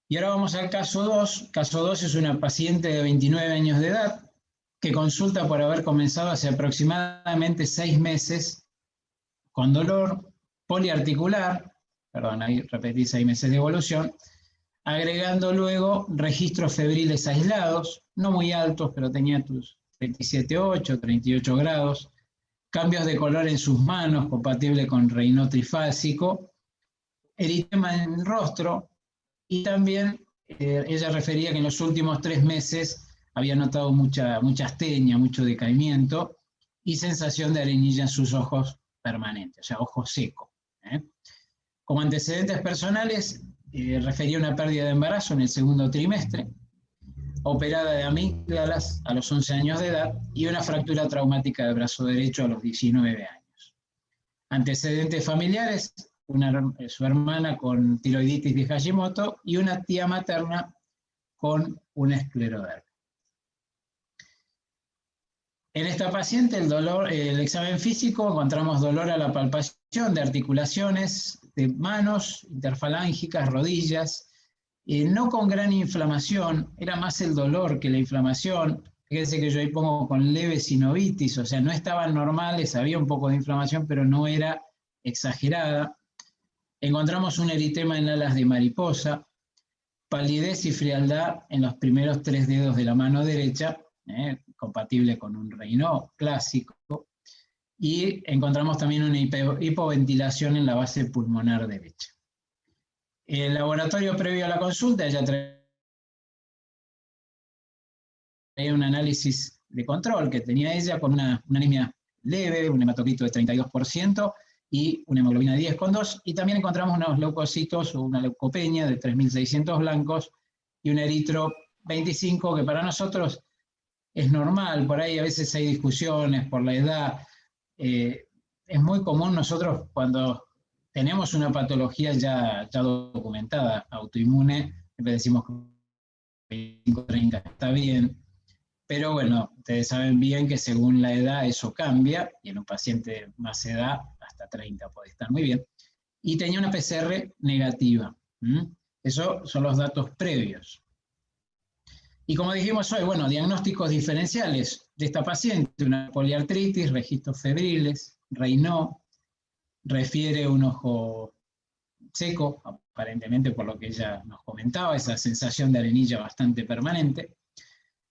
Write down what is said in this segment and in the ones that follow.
Y ahora vamos al caso 2. Caso 2 es una paciente de 29 años de edad que consulta por haber comenzado hace aproximadamente 6 meses con dolor poliarticular, perdón, ahí repetí 6 meses de evolución, agregando luego registros febriles aislados, no muy altos, pero tenía tus 37,8, 38 grados, cambios de color en sus manos, compatible con Raynaud trifásico, eritema en el rostro, y también ella refería que en los últimos 3 meses había notado mucha astenia, mucho decaimiento y sensación de arenilla en sus ojos permanente, o sea, ojo seco. Como antecedentes personales, refería una pérdida de embarazo en el segundo trimestre, operada de amígdalas a los 11 años de edad y una fractura traumática del brazo derecho a los 19 años. Antecedentes familiares, su hermana con tiroiditis de Hashimoto y una tía materna con una esclerodermia. En esta paciente el examen físico encontramos dolor a la palpación de articulaciones, de manos, interfalángicas, rodillas, no con gran inflamación, era más el dolor que la inflamación. Fíjense que yo ahí pongo con leve sinovitis, o sea, no estaban normales, había un poco de inflamación, pero no era exagerada. Encontramos un eritema en alas de mariposa, palidez y frialdad en los primeros 3 dedos de la mano derecha, compatible con un Raynaud clásico, y encontramos también una hipoventilación en la base pulmonar derecha. El laboratorio previo a la consulta, ella traía un análisis de control que tenía ella con una anemia leve, un hematocrito de 32% y una hemoglobina 10,2, y también encontramos unos leucocitos o una leucopenia de 3.600 blancos y un eritro 25, que para nosotros es normal. Por ahí a veces hay discusiones por la edad. Es muy común nosotros cuando tenemos una patología ya documentada, autoinmune, siempre decimos que 25-30 está bien, pero bueno, ustedes saben bien que según la edad eso cambia, y en un paciente de más edad, hasta 30 puede estar muy bien, y tenía una PCR negativa. Esos son los datos previos. Y como dijimos hoy, bueno, diagnósticos diferenciales de esta paciente: una poliartritis, registros febriles, Raynaud, refiere un ojo seco, aparentemente por lo que ella nos comentaba, esa sensación de arenilla bastante permanente.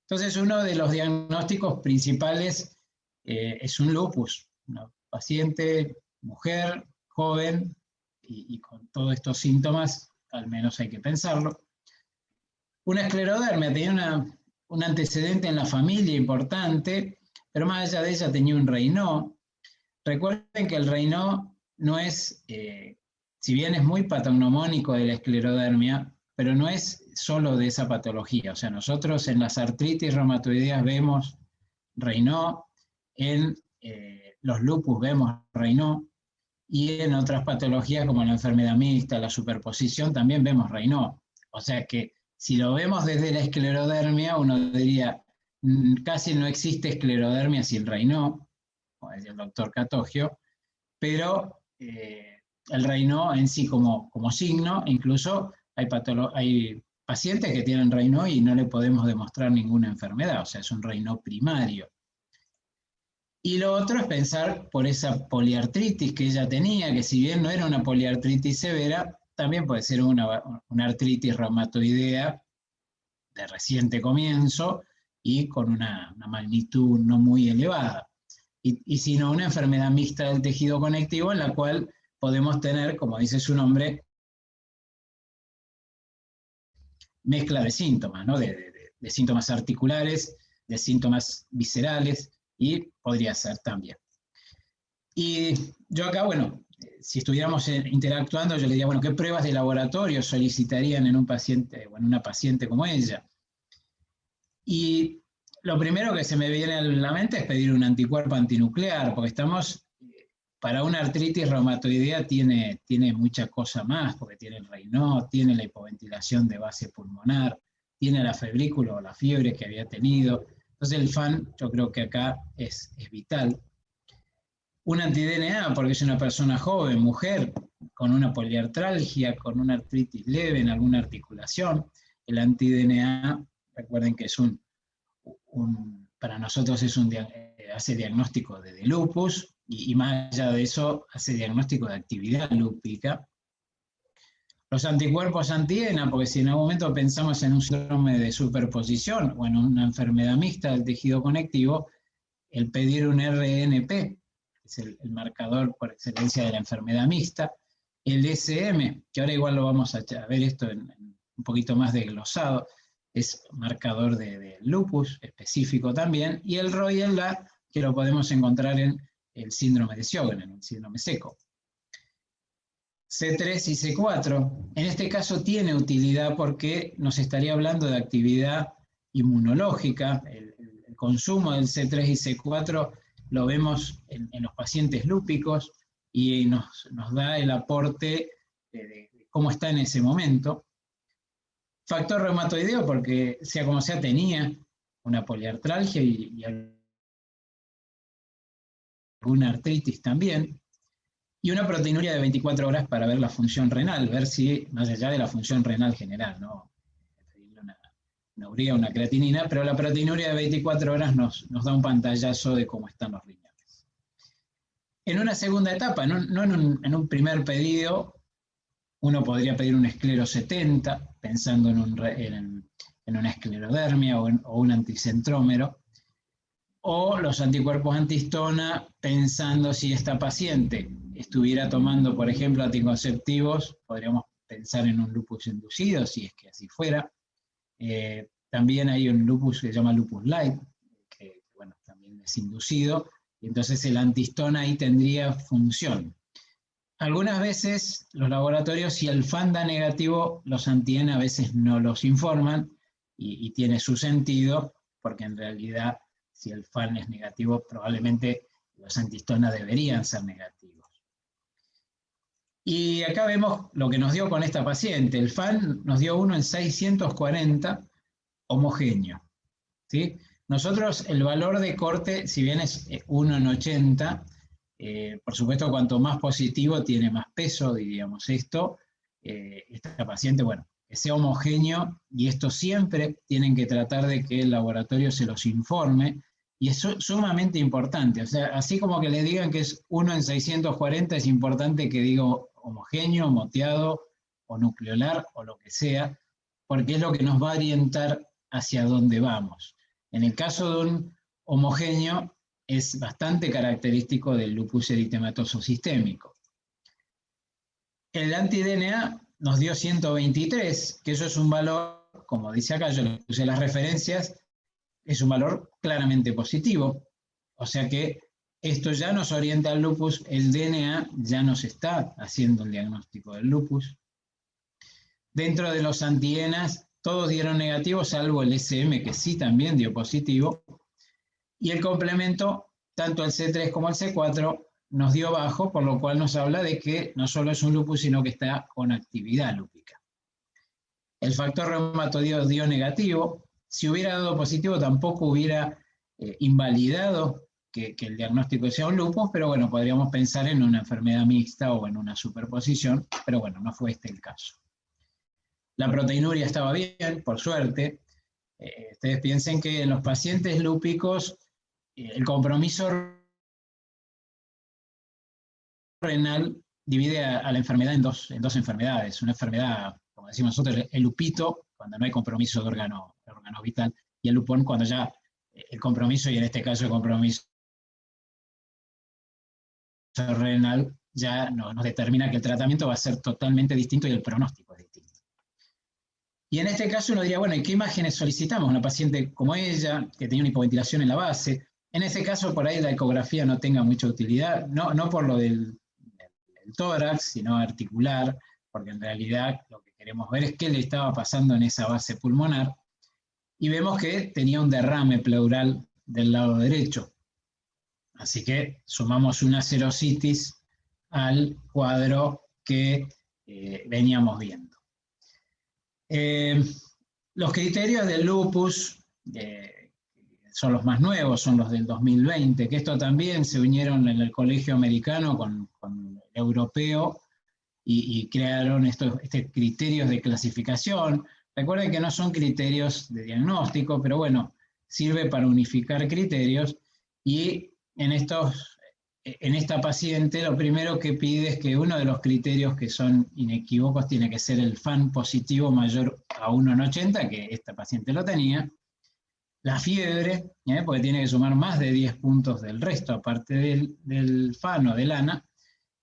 Entonces, uno de los diagnósticos principales es un lupus, una paciente, mujer, joven, y con todos estos síntomas, al menos hay que pensarlo. Una esclerodermia, tenía un antecedente en la familia importante, pero más allá de ella tenía un Raynaud. Recuerden que el Raynaud no es, si bien es muy patognomónico de la esclerodermia, pero no es solo de esa patología. O sea, nosotros en las artritis reumatoideas vemos Raynaud, en los lupus vemos Raynaud, y en otras patologías como la enfermedad mixta, la superposición, también vemos Raynaud. O sea que si lo vemos desde la esclerodermia, uno diría, casi no existe esclerodermia sin Raynaud, como decía el doctor Catogio, pero el Raynaud en sí como signo, incluso hay pacientes que tienen Raynaud y no le podemos demostrar ninguna enfermedad, o sea, es un Raynaud primario. Y lo otro es pensar por esa poliartritis que ella tenía, que si bien no era una poliartritis severa, también puede ser una artritis reumatoidea de reciente comienzo y con una magnitud no muy elevada. Y si no, una enfermedad mixta del tejido conectivo en la cual podemos tener, como dice su nombre, mezcla de síntomas, ¿no? de síntomas articulares, de síntomas viscerales, y podría ser también. Y yo acá, bueno, si estuviéramos interactuando, yo le diría, bueno, ¿qué pruebas de laboratorio solicitarían en un paciente o en una paciente como ella? Y lo primero que se me viene a la mente es pedir un anticuerpo antinuclear, porque para una artritis reumatoidea tiene mucha cosa más, porque tiene el Raynaud, tiene la hipoventilación de base pulmonar, tiene la febrícula o la fiebre que había tenido. Entonces el FAN yo creo que acá es vital. Un anti-DNA, porque es una persona joven, mujer, con una poliartralgia, con una artritis leve en alguna articulación. El anti-DNA, recuerden que es para nosotros hace diagnóstico de lupus, y más allá de eso, hace diagnóstico de actividad lúpica. Los anticuerpos anti-ENA, porque si en algún momento pensamos en un síndrome de superposición o en una enfermedad mixta del tejido conectivo, el pedir un RNP, que es el marcador por excelencia de la enfermedad mixta, el SM, que ahora igual lo vamos a ver esto en un poquito más desglosado, es marcador de lupus específico también, y el ROI y el LA, que lo podemos encontrar en el síndrome de Sjögren, en el síndrome seco. C3 y C4, en este caso tiene utilidad porque nos estaría hablando de actividad inmunológica. El consumo del C3 y C4 lo vemos en los pacientes lúpicos y nos da el aporte de cómo está en ese momento. Factor reumatoideo porque, sea como sea, tenía una poliartralgia y alguna artritis también. Y una proteinuria de 24 horas para ver la función renal, ver si, más allá de la función renal general, ¿no? Una urea, una creatinina, pero la proteinuria de 24 horas nos da un pantallazo de cómo están los riñones. En una segunda etapa, no en un primer pedido, uno podría pedir un esclero 70, pensando en una esclerodermia o un anticentrómero, o los anticuerpos antihistona, pensando si esta paciente estuviera tomando, por ejemplo, anticonceptivos, podríamos pensar en un lupus inducido, si es que así fuera. También hay un lupus que se llama lupus light, que bueno, también es inducido, y entonces el antihistona ahí tendría función. Algunas veces los laboratorios, si el FAN da negativo, los anti-ENA a veces no los informan, y tiene su sentido, porque en realidad, si el FAN es negativo, probablemente los antihistona deberían ser negativos. Y acá vemos lo que nos dio con esta paciente. El FAN nos dio 1 en 640 homogéneo, ¿sí? Nosotros el valor de corte, si bien es 1 en 80, por supuesto cuanto más positivo tiene más peso, diríamos esto. Esta paciente, bueno, que sea homogéneo, y esto siempre tienen que tratar de que el laboratorio se los informe, y es sumamente importante. O sea, así como que le digan que es 1 en 640, es importante que diga homogéneo, moteado o nucleolar o lo que sea, porque es lo que nos va a orientar hacia dónde vamos. En el caso de un homogéneo, es bastante característico del lupus eritematoso sistémico. El anti-DNA nos dio 123, que eso es un valor, como dice acá, yo le puse las referencias, es un valor claramente positivo, o sea que esto ya nos orienta al lupus, el DNA ya nos está haciendo el diagnóstico del lupus. Dentro de los anti-ENAs, todos dieron negativo, salvo el SM, que sí también dio positivo, y el complemento, tanto el C3 como el C4, nos dio bajo, por lo cual nos habla de que no solo es un lupus, sino que está con actividad lúpica. El factor reumatoideo dio negativo. Si hubiera dado positivo, tampoco hubiera invalidado que el diagnóstico sea un lupus, pero bueno, podríamos pensar en una enfermedad mixta o en una superposición, pero bueno, no fue este el caso. La proteinuria estaba bien, por suerte. Ustedes piensen que en los pacientes lúpicos el compromiso renal divide a la enfermedad en dos enfermedades. Una enfermedad, como decimos nosotros, el lupito, cuando no hay compromiso de órgano vital, y el lupón, cuando ya el compromiso, y en este caso el compromiso renal, ya nos determina que el tratamiento va a ser totalmente distinto y el pronóstico es distinto. Y en este caso uno diría, bueno, ¿y qué imágenes solicitamos? Una paciente como ella, que tenía una hipoventilación en la base. En ese caso, por ahí la ecografía no tenga mucha utilidad, no por lo del tórax, sino articular, porque en realidad lo que queremos ver es qué le estaba pasando en esa base pulmonar, y vemos que tenía un derrame pleural del lado derecho. Así que sumamos una serositis al cuadro que veníamos viendo. Los criterios del lupus son los más nuevos, son los del 2020, que esto también se unieron en el colegio americano con el europeo, y crearon estos criterios de clasificación. Recuerden que no son criterios de diagnóstico, pero bueno, sirve para unificar criterios, y en esta paciente lo primero que pide es que uno de los criterios que son inequívocos tiene que ser el FAN positivo mayor a 1,80, que esta paciente lo tenía, la fiebre, porque tiene que sumar más de 10 puntos del resto, aparte del FAN o del ANA,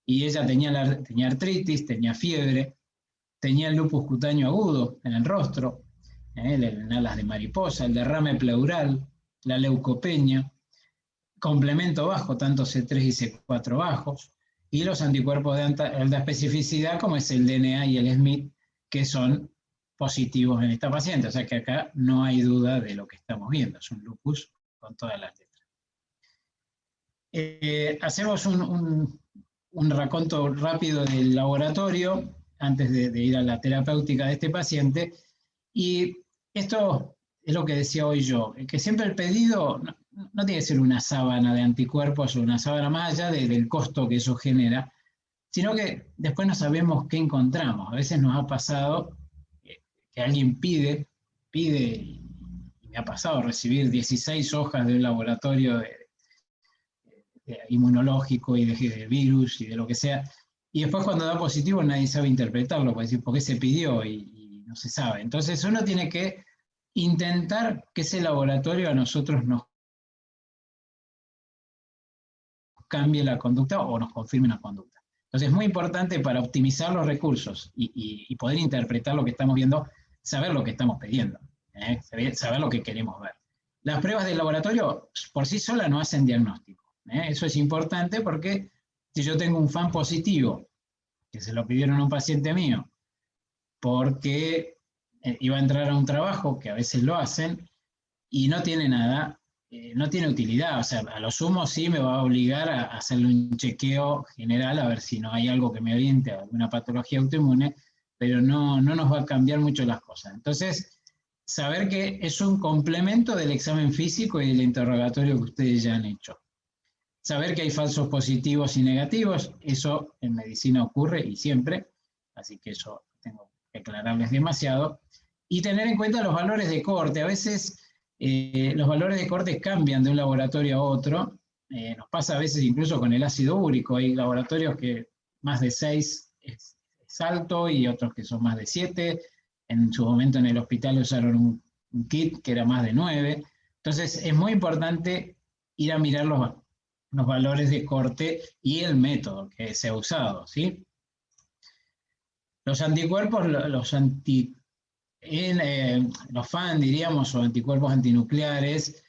y ella tenía artritis, tenía fiebre, tenía el lupus cutáneo agudo en el rostro, en alas de mariposa, el derrame pleural, la leucopenia, complemento bajo, tanto C3 y C4 bajos, y los anticuerpos de alta especificidad, como es el DNA y el SMIT, que son positivos en esta paciente. O sea que acá no hay duda de lo que estamos viendo, es un lupus con todas las letras. Hacemos un raconto rápido del laboratorio antes de ir a la terapéutica de este paciente, y esto es lo que decía hoy yo, que siempre el pedido no tiene que ser una sábana de anticuerpos o una sábana más allá del costo que eso genera, sino que después no sabemos qué encontramos. A veces nos ha pasado que alguien pide, y me ha pasado recibir 16 hojas de un laboratorio de inmunológico y de virus y de lo que sea, y después cuando da positivo nadie sabe interpretarlo, puede decir, ¿por qué se pidió? Y no se sabe. Entonces uno tiene que intentar que ese laboratorio a nosotros nos cambie la conducta o nos confirme una conducta. Entonces es muy importante para optimizar los recursos y poder interpretar lo que estamos viendo, saber lo que estamos pidiendo, saber lo que queremos ver. Las pruebas del laboratorio por sí solas no hacen diagnóstico. Eso es importante porque si yo tengo un FAN positivo, que se lo pidieron a un paciente mío, porque iba a entrar a un trabajo, que a veces lo hacen, y no tiene nada, no tiene utilidad. O sea, a lo sumo sí me va a obligar a hacerle un chequeo general a ver si no hay algo que me oriente a alguna patología autoinmune, pero no nos va a cambiar mucho las cosas. Entonces, saber que es un complemento del examen físico y del interrogatorio que ustedes ya han hecho. Saber que hay falsos positivos y negativos, eso en medicina ocurre y siempre, así que eso tengo que aclararles demasiado. Y tener en cuenta los valores de corte. A veces los valores de corte cambian de un laboratorio a otro. Nos pasa a veces incluso con el ácido úrico. Hay laboratorios que más de 6 es alto y otros que son más de 7. En su momento en el hospital usaron un kit que era más de 9. Entonces es muy importante ir a mirar los valores de corte y el método que se ha usado, ¿sí? Los anticuerpos, los FAN, diríamos, o anticuerpos antinucleares,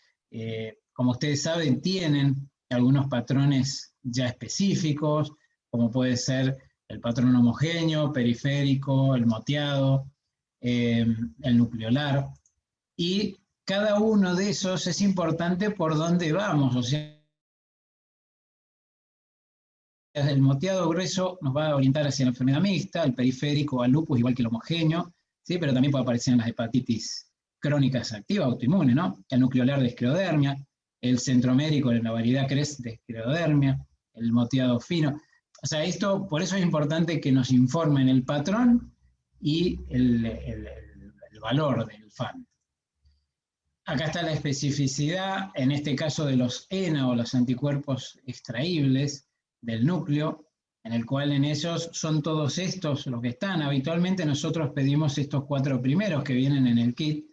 como ustedes saben, tienen algunos patrones ya específicos, como puede ser el patrón homogéneo, periférico, el moteado, el nucleolar, y cada uno de esos es importante por dónde vamos. O sea, el moteado grueso nos va a orientar hacia la enfermedad mixta, el periférico al lupus, igual que el homogéneo, ¿sí? Pero también puede aparecer en las hepatitis crónicas activas, autoinmunes, ¿no? El nucleolar de esclerodermia, el centromérico en la variedad CRES de esclerodermia, el moteado fino. O sea, por eso es importante que nos informen el patrón y el valor del FAN. Acá está la especificidad, en este caso de los ENA o los anticuerpos extraíbles del núcleo, en el cual en ellos son todos estos los que están. Habitualmente nosotros pedimos estos 4 primeros que vienen en el kit,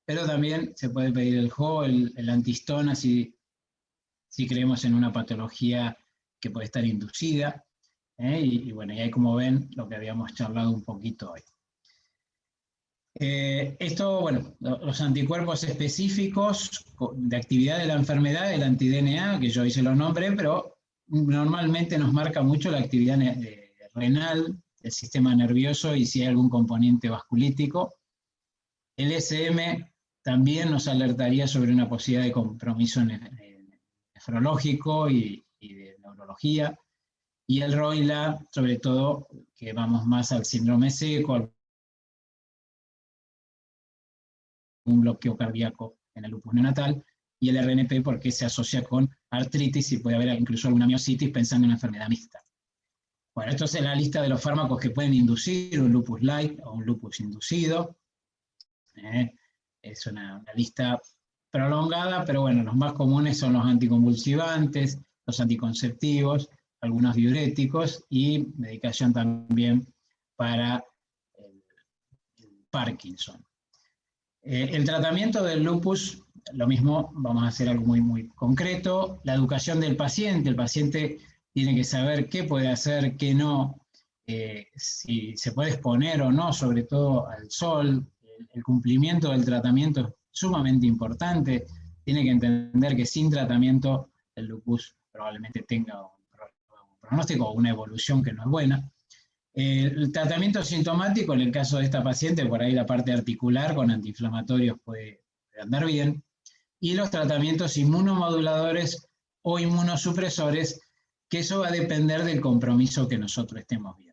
pero también se puede pedir el HO, el antihistona, si creemos en una patología que puede estar inducida. Y bueno, y ahí como ven lo que habíamos charlado un poquito hoy. Bueno, los anticuerpos específicos de actividad de la enfermedad, el anti-DNA, que yo hice los nombré, pero normalmente nos marca mucho la actividad renal, el sistema nervioso y si hay algún componente vasculítico. El SM también nos alertaría sobre una posibilidad de compromiso nefrológico y de neurología. Y el ROILA, sobre todo, que vamos más al síndrome seco, un bloqueo cardíaco en el lupus neonatal, y el RNP porque se asocia con artritis y puede haber incluso alguna miositis pensando en una enfermedad mixta. Bueno, esto es la lista de los fármacos que pueden inducir un lupus light o un lupus inducido. Es una lista prolongada, pero bueno, los más comunes son los anticonvulsivantes, los anticonceptivos, algunos diuréticos y medicación también para el Parkinson. El tratamiento del lupus, lo mismo, vamos a hacer algo muy, muy concreto. La educación del paciente, el paciente tiene que saber qué puede hacer, qué no, si se puede exponer o no, sobre todo al sol. El cumplimiento del tratamiento es sumamente importante. Tiene que entender que sin tratamiento el lupus probablemente tenga un pronóstico o una evolución que no es buena. El tratamiento sintomático, en el caso de esta paciente, por ahí la parte articular con antiinflamatorios puede andar bien. Y los tratamientos inmunomoduladores o inmunosupresores, que eso va a depender del compromiso que nosotros estemos viendo.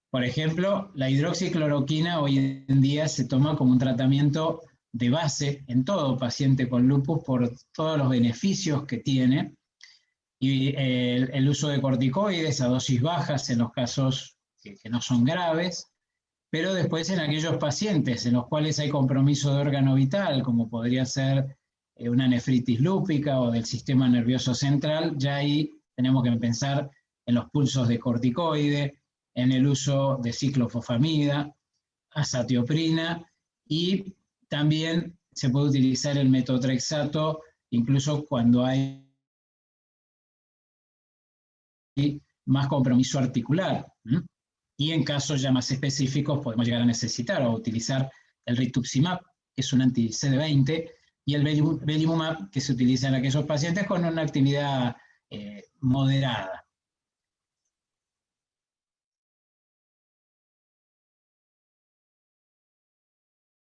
Por ejemplo, la hidroxicloroquina hoy en día se toma como un tratamiento de base en todo paciente con lupus por todos los beneficios que tiene, y el uso de corticoides a dosis bajas en los casos que no son graves, pero después en aquellos pacientes en los cuales hay compromiso de órgano vital, como podría ser una nefritis lúpica o del sistema nervioso central, ya ahí tenemos que pensar en los pulsos de corticoide, en el uso de ciclofosfamida, azatioprina, y también se puede utilizar el metotrexato incluso cuando hay más compromiso articular. Y en casos ya más específicos podemos llegar a necesitar o utilizar el rituximab, que es un anti-CD20, y el belimumab, que se utiliza en aquellos pacientes con una actividad moderada.